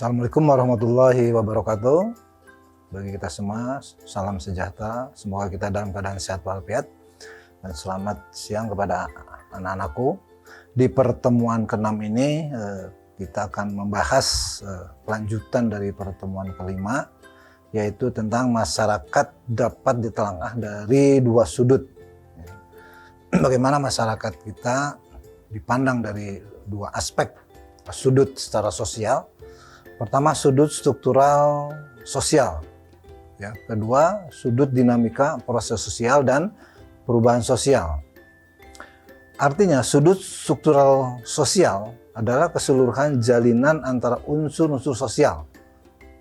Assalamualaikum warahmatullahi wabarakatuh. Bagi kita semua, salam sejahtera. Semoga kita dalam keadaan sehat walafiat. Dan selamat siang kepada anak-anakku. Di pertemuan ke-6 ini kita akan membahas lanjutan dari pertemuan kelima, yaitu tentang masyarakat dapat ditelangah dari dua sudut. Bagaimana masyarakat kita dipandang dari dua aspek, sudut secara sosial. Pertama, sudut struktural sosial. Ya, kedua, sudut dinamika proses sosial dan perubahan sosial. Artinya, sudut struktural sosial adalah keseluruhan jalinan antara unsur-unsur sosial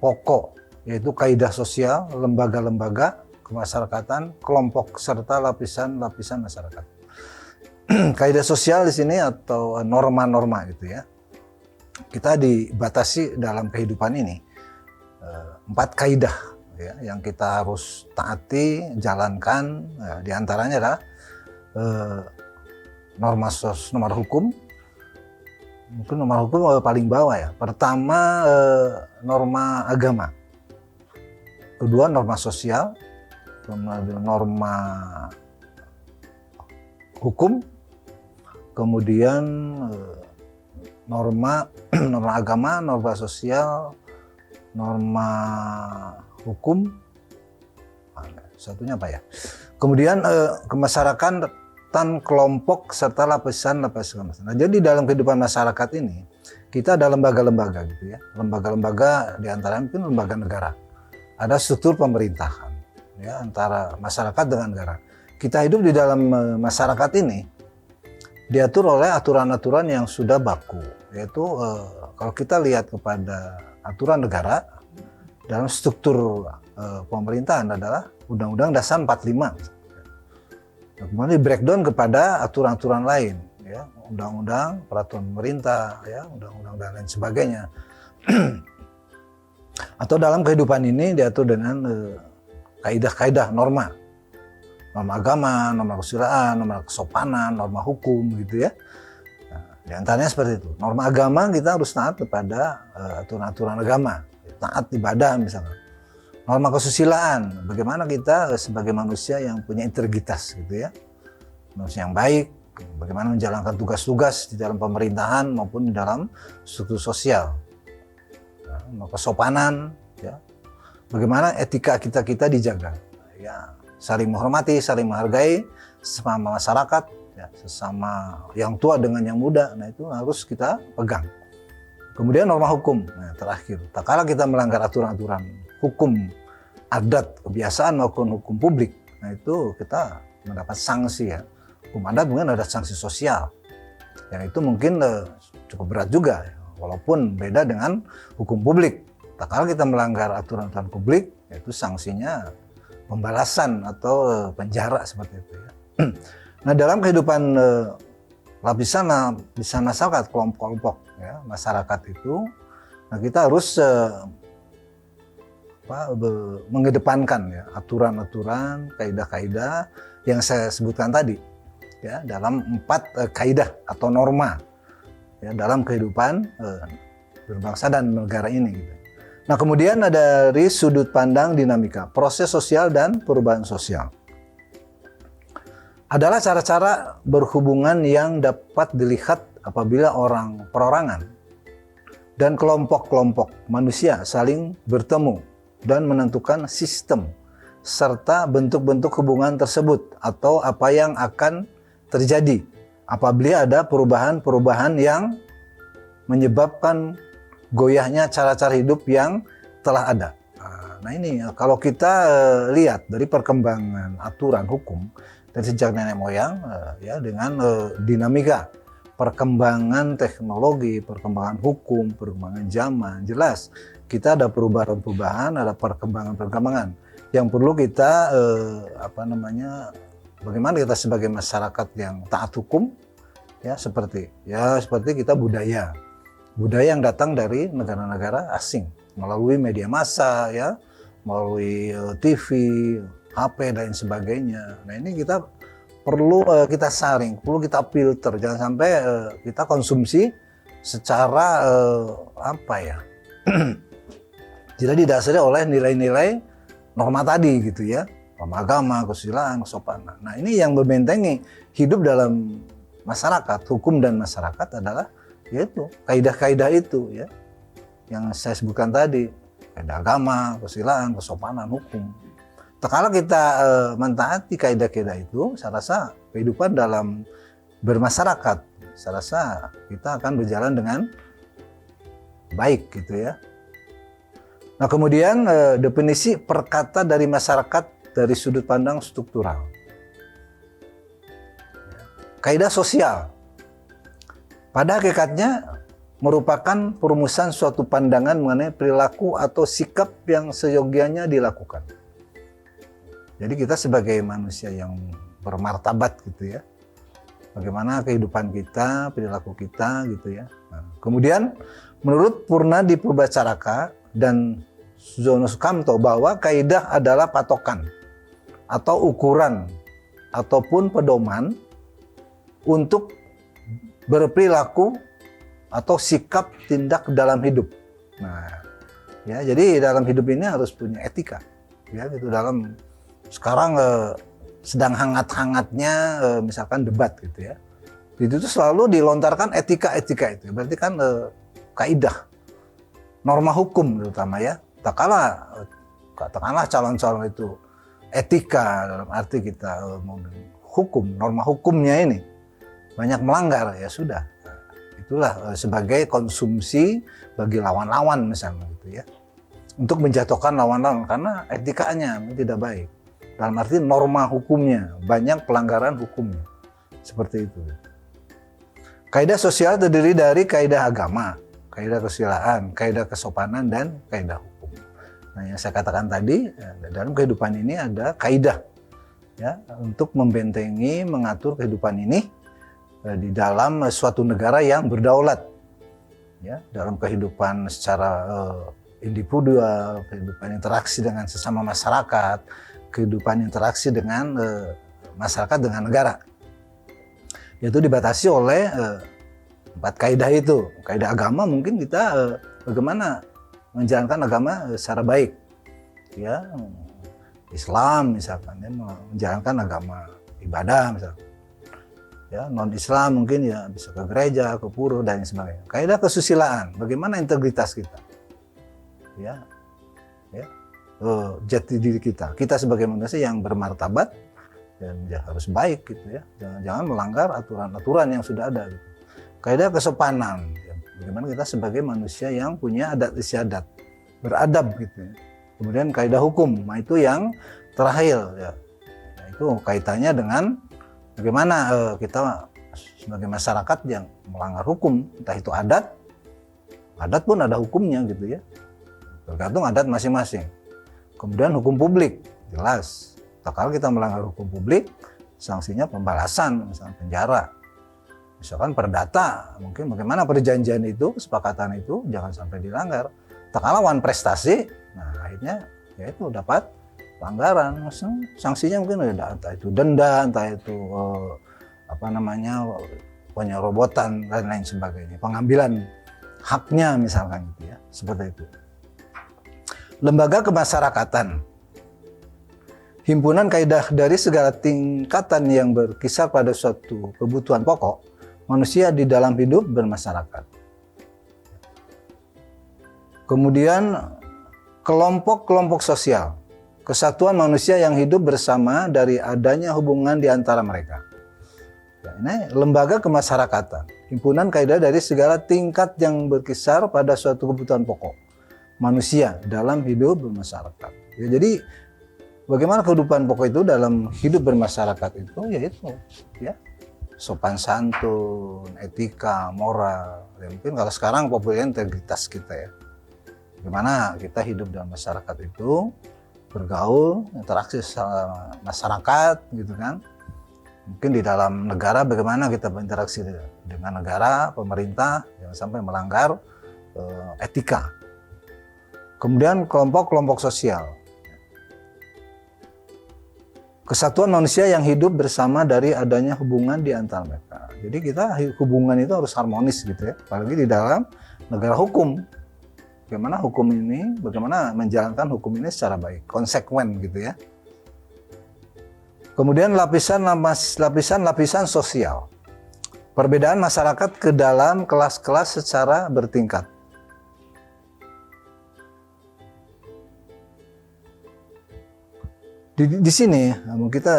pokok, yaitu kaidah sosial, lembaga-lembaga kemasyarakatan, kelompok serta lapisan-lapisan masyarakat. Kaidah sosial di sini atau norma-norma gitu ya. Kita dibatasi dalam kehidupan ini 4 kaidah ya, yang kita harus taati, jalankan. Ya, di antaranya adalah norma hukum. Mungkin norma hukum paling bawah ya. Pertama, norma agama. Kedua, norma sosial. Norma hukum. Kemudian norma agama, norma sosial, norma hukum, satunya apa ya? Kemudian kemasyarakatan, kelompok serta lapisan-lapisan. Nah, jadi dalam kehidupan masyarakat ini kita ada lembaga-lembaga gitu ya. Lembaga-lembaga diantaranya mungkin lembaga negara. Ada struktur pemerintahan ya antara masyarakat dengan negara. Kita hidup di dalam masyarakat ini diatur oleh aturan-aturan yang sudah baku, yaitu kalau kita lihat kepada aturan negara dalam struktur pemerintahan adalah Undang-Undang Dasar 45. Kemudian di breakdown kepada aturan-aturan lain, ya, undang-undang, peraturan pemerintah, ya, undang-undang dan lain sebagainya. Atau dalam kehidupan ini diatur dengan kaidah-kaidah norma agama, norma kesusilaan, norma kesopanan, norma hukum gitu ya. Nah, di antaranya seperti itu. Norma agama kita harus taat kepada aturan-aturan agama, taat ibadah misalnya. Norma kesusilaan, bagaimana kita sebagai manusia yang punya integritas gitu ya, manusia yang baik, bagaimana menjalankan tugas-tugas di dalam pemerintahan maupun di dalam struktur sosial. Nah, norma kesopanan, ya, bagaimana etika kita dijaga, ya. Saling menghormati, saling menghargai sesama masyarakat, ya, sesama yang tua dengan yang muda. Nah, itu harus kita pegang. Kemudian norma hukum. Nah, terakhir, tak kala kita melanggar aturan-aturan hukum adat, kebiasaan maupun hukum publik, nah itu kita mendapat sanksi ya. Hukum adat mungkin ada sanksi sosial. Yang itu mungkin cukup berat juga, ya, walaupun beda dengan hukum publik. Tak kala kita melanggar aturan-aturan publik, yaitu sanksinya pembalasan atau penjara seperti itu ya. Nah, dalam kehidupan lapisan masyarakat, kelompok-kelompok ya, masyarakat itu, nah kita harus mengedepankan ya aturan-aturan, kaidah-kaidah yang saya sebutkan tadi ya, dalam 4 kaidah atau norma ya dalam kehidupan berbangsa dan negara ini gitu. Nah, kemudian ada dari sudut pandang dinamika, proses sosial dan perubahan sosial. Adalah cara-cara berhubungan yang dapat dilihat apabila perorangan dan kelompok-kelompok manusia saling bertemu dan menentukan sistem serta bentuk-bentuk hubungan tersebut atau apa yang akan terjadi apabila ada perubahan-perubahan yang menyebabkan goyahnya cara-cara hidup yang telah ada. Nah, ini kalau kita lihat dari perkembangan aturan hukum dari sejak nenek moyang ya dengan dinamika perkembangan teknologi, perkembangan hukum, perkembangan zaman, jelas kita ada perubahan-perubahan, ada perkembangan-perkembangan yang perlu kita bagaimana kita sebagai masyarakat yang taat hukum ya seperti kita budaya yang datang dari negara-negara asing melalui media massa ya, melalui TV, HP dan sebagainya. Nah, ini kita perlu kita saring, perlu kita filter, jangan sampai kita konsumsi secara Tidak didasari oleh nilai-nilai norma tadi gitu ya, norma agama, kesusilaan, kesopanan. Nah ini yang membentengi hidup dalam masyarakat, hukum dan masyarakat adalah yaitu kaidah-kaidah itu ya, yang saya sebutkan tadi, kaidah agama, kesusilaan, kesopanan, hukum. Kalau kita mentaati kaidah-kaidah itu, saya rasa kehidupan dalam bermasyarakat, saya rasa kita akan berjalan dengan baik gitu ya. Nah kemudian definisi perkata dari masyarakat dari sudut pandang struktural. Kaidah sosial pada hakikatnya merupakan perumusan suatu pandangan mengenai perilaku atau sikap yang seyogianya dilakukan. Jadi kita sebagai manusia yang bermartabat gitu ya, bagaimana kehidupan kita, perilaku kita gitu ya. Nah, kemudian menurut Purnadi Purbacaraka dan Sujono Sukamto bahwa kaidah adalah patokan atau ukuran ataupun pedoman untuk berperilaku atau sikap tindak dalam hidup. Nah, ya jadi dalam hidup ini harus punya etika. Ya, gitu dalam sekarang sedang hangat-hangatnya misalkan debat gitu ya. Itu tuh selalu dilontarkan etika-etika itu. Berarti kan kaidah norma hukum terutama ya. Katakanlah calon-calon itu etika dalam arti kita hukum, norma hukumnya ini banyak melanggar ya sudah. Itulah sebagai konsumsi bagi lawan-lawan misalnya gitu ya. Untuk menjatuhkan lawan-lawan karena etikanya tidak baik. Dalam arti norma hukumnya, banyak pelanggaran hukumnya. Seperti itu. Kaidah sosial terdiri dari kaidah agama, kaidah kesusilaan, kaidah kesopanan, dan kaidah hukum. Nah, yang saya katakan tadi, dalam kehidupan ini ada kaidah ya, untuk membentengi, mengatur kehidupan ini di dalam suatu negara yang berdaulat. Ya, dalam kehidupan secara individual, kehidupan interaksi dengan sesama masyarakat, kehidupan interaksi dengan masyarakat dengan negara. Yaitu dibatasi oleh 4 kaidah itu. Kaidah agama mungkin kita bagaimana menjalankan agama secara baik. Ya, Islam misalkan ya, menjalankan agama ibadah misalkan. Ya, non-Islam mungkin ya bisa ke gereja, ke pura dan sebagainya. Kaidah kesusilaan, bagaimana integritas kita. Ya. Ya. Jati diri kita. Kita sebagai manusia yang bermartabat dan ya harus baik gitu ya. Jangan melanggar aturan-aturan yang sudah ada gitu. Kaidah kesopanan, ya, bagaimana kita sebagai manusia yang punya adat istiadat, beradab gitu ya. Kemudian kaidah hukum, nah itu yang terakhir ya. Itu kaitannya dengan bagaimana kita sebagai masyarakat yang melanggar hukum, entah itu adat pun ada hukumnya gitu ya. Tergantung adat masing-masing. Kemudian hukum publik, jelas. Kalau kita melanggar hukum publik, sanksinya pembalasan, misalnya penjara. Misalkan perdata, mungkin bagaimana perjanjian itu, kesepakatan itu, jangan sampai dilanggar. Tak lawan prestasi, nah akhirnya ya itu dapat pelanggaran. Sanksinya mungkin entah itu denda, entah itu penyerobotan dan lain sebagainya. Pengambilan haknya misalkan gitu ya, seperti itu. Lembaga kemasyarakatan. Himpunan kaidah dari segala tingkatan yang berkisar pada suatu kebutuhan pokok manusia di dalam hidup bermasyarakat. Kemudian kelompok-kelompok sosial, kesatuan manusia yang hidup bersama dari adanya hubungan di antara mereka. Ya, ini lembaga kemasyarakatan, himpunan kaidah dari segala tingkat yang berkisar pada suatu kebutuhan pokok manusia dalam hidup bermasyarakat. Ya, jadi bagaimana kehidupan pokok itu dalam hidup bermasyarakat itu, yaitu ya sopan santun, etika, moral. Ya, mungkin kalau sekarang populer integritas kita ya. Bagaimana kita hidup dalam masyarakat itu, bergaul, interaksi sama masyarakat gitu kan. Mungkin di dalam negara bagaimana kita berinteraksi dengan negara, pemerintah, jangan sampai melanggar etika. Kemudian kelompok-kelompok sosial. Kesatuan manusia yang hidup bersama dari adanya hubungan di antara mereka. Jadi kita hubungan itu harus harmonis gitu ya, apalagi di dalam negara hukum. bagaimana menjalankan hukum ini secara baik, konsekuen gitu ya. Kemudian lapisan sosial. Perbedaan masyarakat ke dalam kelas-kelas secara bertingkat. Di sini kita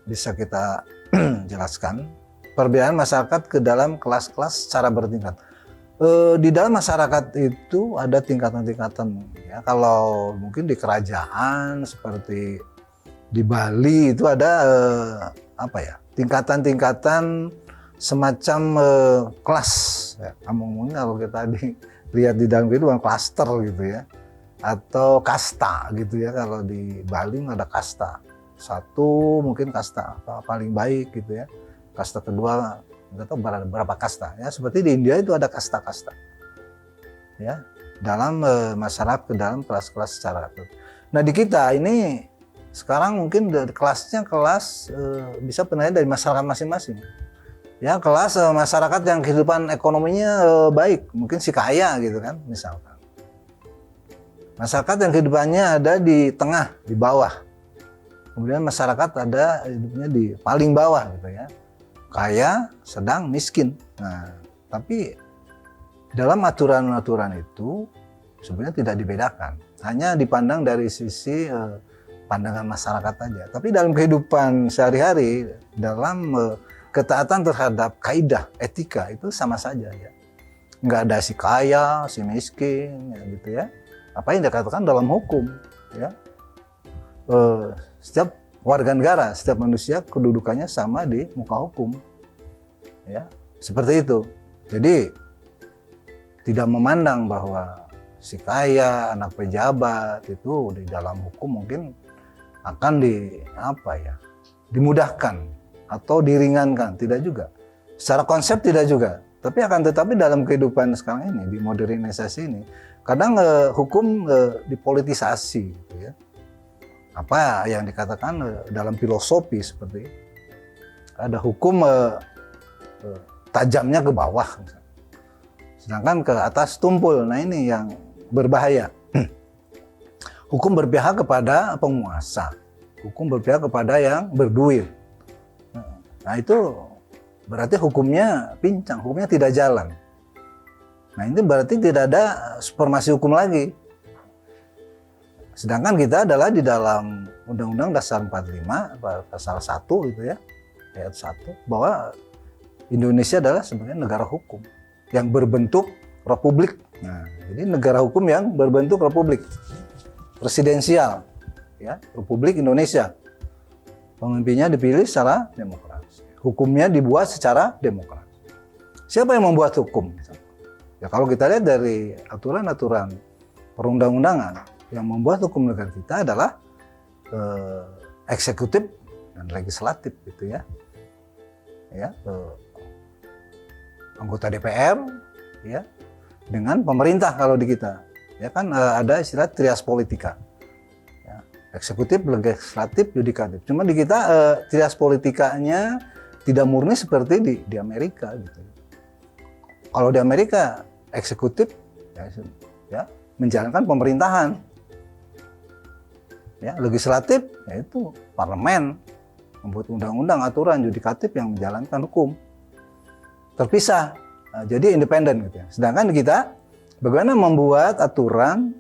bisa kita jelaskan perbedaan masyarakat ke dalam kelas-kelas secara bertingkat. Di dalam masyarakat itu ada tingkatan-tingkatan ya. Kalau mungkin di kerajaan seperti di Bali itu ada tingkatan-tingkatan semacam kelas ya. Ngomongnya kalau kita lihat di dalam kehidupan klaster gitu ya, atau kasta gitu ya. Kalau di Bali ada kasta satu, mungkin kasta paling baik gitu ya, kasta kedua nggak tahu berapa kasta ya. Seperti di India itu ada kasta-kasta ya dalam masyarakat ke dalam kelas-kelas secara. Nah di kita ini sekarang mungkin kelasnya bisa penilaian dari masyarakat masing-masing ya. Kelas masyarakat yang kehidupan ekonominya baik, mungkin si kaya gitu kan misalkan. Masyarakat yang kehidupannya ada di tengah, di bawah. Kemudian masyarakat ada hidupnya di paling bawah gitu ya. Kaya, sedang, miskin. Nah, tapi dalam aturan-aturan itu sebenarnya tidak dibedakan. Hanya dipandang dari sisi pandangan masyarakat aja. Tapi dalam kehidupan sehari-hari, dalam ketaatan terhadap kaidah etika itu sama saja ya. Nggak ada si kaya, si miskin, ya gitu ya. Apa yang dikatakan dalam hukum ya. Setiap warga negara, setiap manusia kedudukannya sama di muka hukum ya, seperti itu. Jadi tidak memandang bahwa si kaya, anak pejabat itu di dalam hukum mungkin akan dimudahkan atau diringankan, tidak juga. Secara konsep tidak juga, tetapi dalam kehidupan sekarang ini, di modernisasi ini, kadang hukum dipolitisasi gitu ya. Apa yang dikatakan dalam filosofi seperti ada hukum tajamnya ke bawah, sedangkan ke atas tumpul. Nah ini yang berbahaya. Hukum berpihak kepada penguasa, hukum berpihak kepada yang berduit. Nah itu berarti hukumnya pincang, hukumnya tidak jalan. Nah ini berarti tidak ada supremasi hukum lagi. Sedangkan kita adalah di dalam Undang-Undang Dasar 45 pasal 1 gitu ya, ayat 1, bahwa Indonesia adalah sebagai negara hukum yang berbentuk republik. Nah, jadi negara hukum yang berbentuk republik presidensial ya, Republik Indonesia. Pemimpinnya dipilih secara demokrasi. Hukumnya dibuat secara demokrasi. Siapa yang membuat hukum? Ya kalau kita lihat dari aturan-aturan perundang-undangan, yang membuat hukum negara kita adalah eksekutif dan legislatif gitu ya. Anggota DPR ya dengan pemerintah. Kalau di kita ya kan ada istilah trias politika ya, eksekutif, legislatif, yudikatif. Cuma di kita trias politikanya tidak murni seperti di Amerika gitu. Kalau di Amerika eksekutif ya menjalankan pemerintahan ya, legislatif yaitu parlemen membuat undang-undang, aturan, yudikatif yang menjalankan hukum. Terpisah, jadi independen gitu ya. Sedangkan kita bagaimana membuat aturan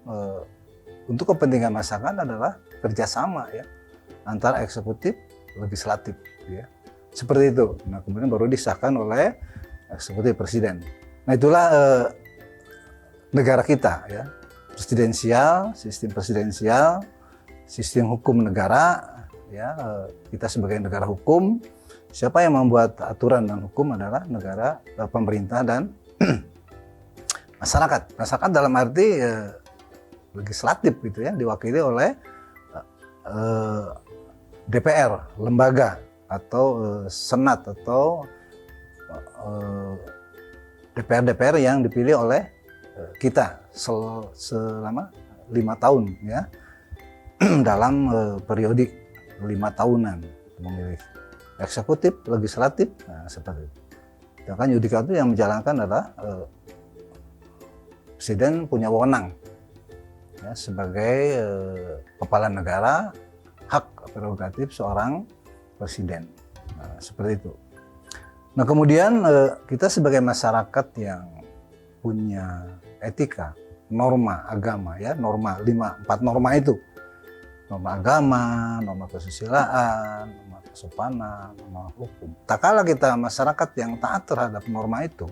untuk kepentingan masyarakat adalah kerjasama ya antara eksekutif, legislatif gitu ya. Seperti itu. Nah kemudian baru disahkan oleh eksekutif presiden. Nah itulah negara kita ya, sistem presidensial, sistem hukum negara ya. Kita sebagai negara hukum, siapa yang membuat aturan dan hukum adalah negara, pemerintah dan masyarakat. Masyarakat dalam arti legislatif gitu ya, diwakili oleh DPR, lembaga atau senat atau DPR yang dipilih oleh kita selama 5 tahun ya, dalam periodik 5 tahunan memilih eksekutif, legislatif, nah seperti itu. Sedangkan yudikatif yang menjalankan adalah Presiden punya wewenang ya, sebagai kepala negara, hak prerogatif seorang presiden. Nah, seperti itu. Nah, kemudian kita sebagai masyarakat yang punya etika, norma agama ya, empat norma itu. Norma agama, norma kesusilaan, norma kesopanan, norma hukum. Tak kala kita masyarakat yang taat terhadap norma itu,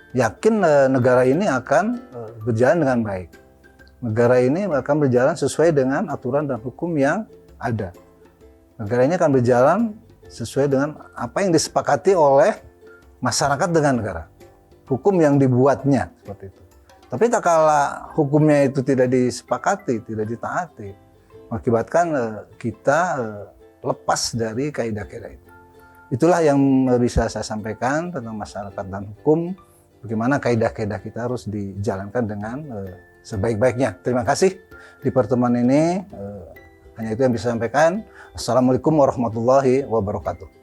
yakin negara ini akan berjalan dengan baik. Negara ini akan berjalan sesuai dengan aturan dan hukum yang ada. Negara ini akan berjalan sesuai dengan apa yang disepakati oleh masyarakat dengan negara. Hukum yang dibuatnya seperti itu. Tapi tak kala hukumnya itu tidak disepakati, tidak ditaati, mengakibatkan kita lepas dari kaidah-kaidah itu. Itulah yang bisa saya sampaikan tentang masyarakat dan hukum, bagaimana kaidah-kaidah kita harus dijalankan dengan sebaik-baiknya. Terima kasih di pertemuan ini, hanya itu yang bisa saya sampaikan. Assalamualaikum warahmatullahi wabarakatuh.